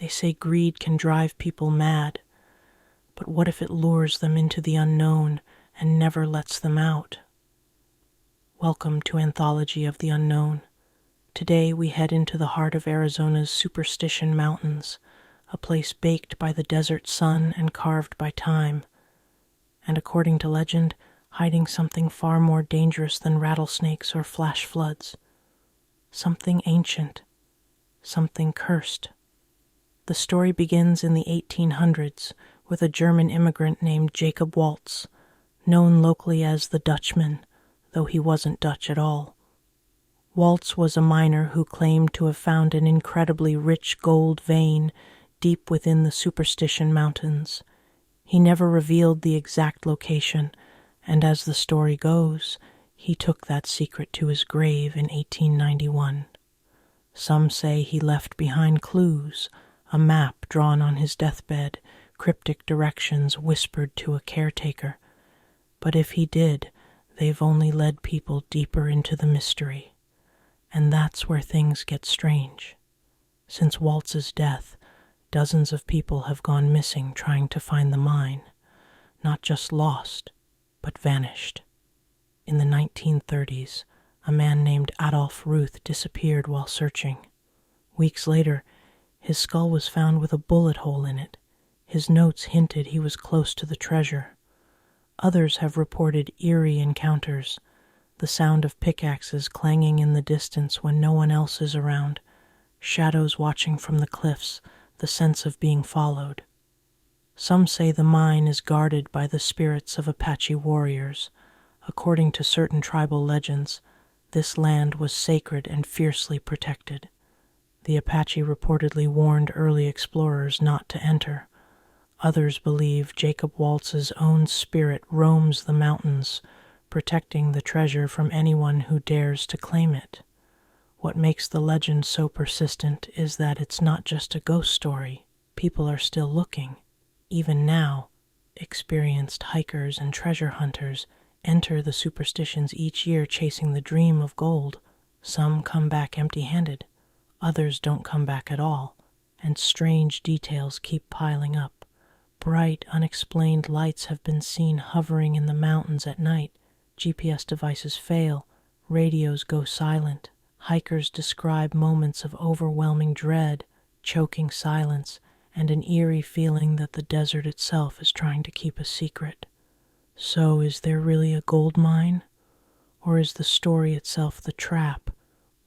They say greed can drive people mad, but what if it lures them into the unknown and never lets them out? Welcome to Anthology of the Unknown. Today we head into the heart of Arizona's Superstition Mountains, a place baked by the desert sun and carved by time, and according to legend, hiding something far more dangerous than rattlesnakes or flash floods. Something ancient, something cursed. The story begins in the 1800s with a German immigrant named Jacob Waltz, known locally as the Dutchman, though he wasn't Dutch at all. Waltz was a miner who claimed to have found an incredibly rich gold vein deep within the Superstition Mountains. He never revealed the exact location, and as the story goes, he took that secret to his grave in 1891. Some say he left behind clues, a map drawn on his deathbed, cryptic directions whispered to a caretaker. But if he did, they've only led people deeper into the mystery. And that's where things get strange. Since Waltz's death, dozens of people have gone missing trying to find the mine. Not just lost, but vanished. In the 1930s, a man named Adolf Ruth disappeared while searching. Weeks later, his skull was found with a bullet hole in it. His notes hinted he was close to the treasure. Others have reported eerie encounters, the sound of pickaxes clanging in the distance when no one else is around, shadows watching from the cliffs, the sense of being followed. Some say the mine is guarded by the spirits of Apache warriors. According to certain tribal legends, this land was sacred and fiercely protected. The Apache reportedly warned early explorers not to enter. Others believe Jacob Waltz's own spirit roams the mountains, protecting the treasure from anyone who dares to claim it. What makes the legend so persistent is that it's not just a ghost story. People are still looking. Even now, experienced hikers and treasure hunters enter the Superstitions each year chasing the dream of gold. Some come back empty-handed, others don't come back at all, and strange details keep piling up. Bright, unexplained lights have been seen hovering in the mountains at night. GPS devices fail, radios go silent. Hikers describe moments of overwhelming dread, choking silence, and an eerie feeling that the desert itself is trying to keep a secret. So is there really a gold mine? Or is the story itself the trap,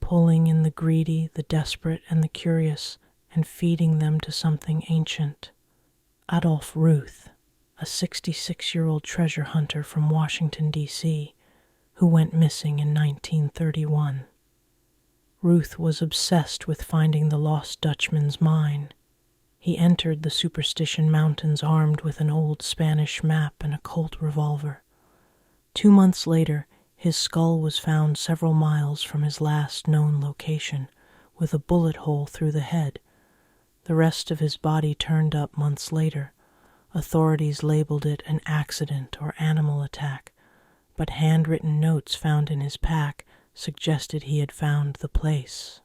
pulling in the greedy, the desperate, and the curious, and feeding them to something ancient? Adolf Ruth, a 66-year-old treasure hunter from Washington, D.C., who went missing in 1931. Ruth was obsessed with finding the lost Dutchman's mine. He entered the Superstition Mountains armed with an old Spanish map and a Colt revolver. 2 months later, his skull was found several miles from his last known location, with a bullet hole through the head. The rest of his body turned up months later. Authorities labeled it an accident or animal attack, but handwritten notes found in his pack suggested he had found the place,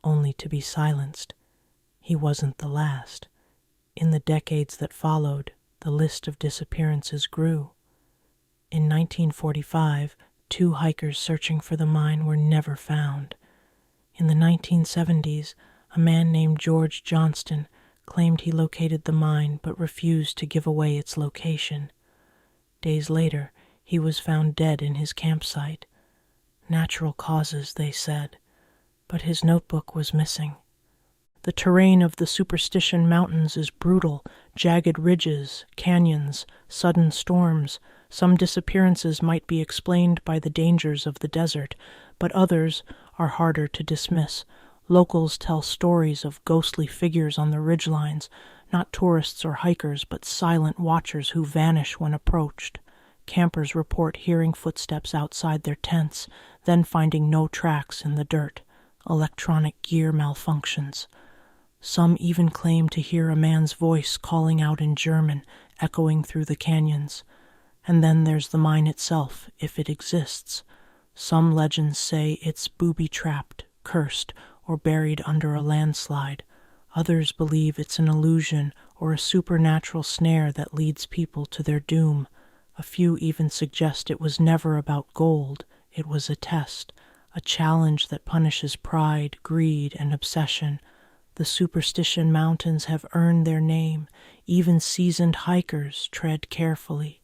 only to be silenced. He wasn't the last. In the decades that followed, the list of disappearances grew. In 1945, 2 hikers searching for the mine were never found. In the 1970s, a man named George Johnston claimed he located the mine but refused to give away its location. Days later, he was found dead in his campsite. Natural causes, they said, but his notebook was missing. The terrain of the Superstition Mountains is brutal, jagged ridges, canyons, sudden storms. Some disappearances might be explained by the dangers of the desert, but others are harder to dismiss. Locals tell stories of ghostly figures on the ridgelines, not tourists or hikers, but silent watchers who vanish when approached. Campers report hearing footsteps outside their tents, then finding no tracks in the dirt. Electronic gear malfunctions. Some even claim to hear a man's voice calling out in German, echoing through the canyons. And then there's the mine itself, if it exists. Some legends say it's booby-trapped, cursed, or buried under a landslide. Others believe it's an illusion or a supernatural snare that leads people to their doom. A few even suggest it was never about gold, it was a test, a challenge that punishes pride, greed, and obsession. The Superstition Mountains have earned their name. Even seasoned hikers tread carefully.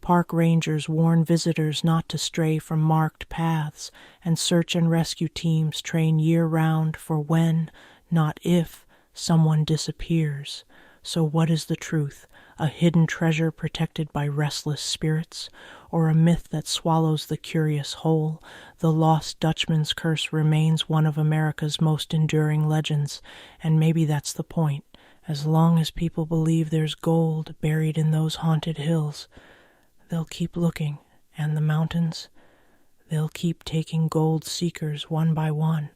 Park rangers warn visitors not to stray from marked paths, and search and rescue teams train year-round for when, not if, someone disappears. So what is the truth? A hidden treasure protected by restless spirits, or a myth that swallows the curious whole? The lost Dutchman's curse remains one of America's most enduring legends, and maybe that's the point. As long as people believe there's gold buried in those haunted hills, they'll keep looking, and the mountains, they'll keep taking gold seekers one by one.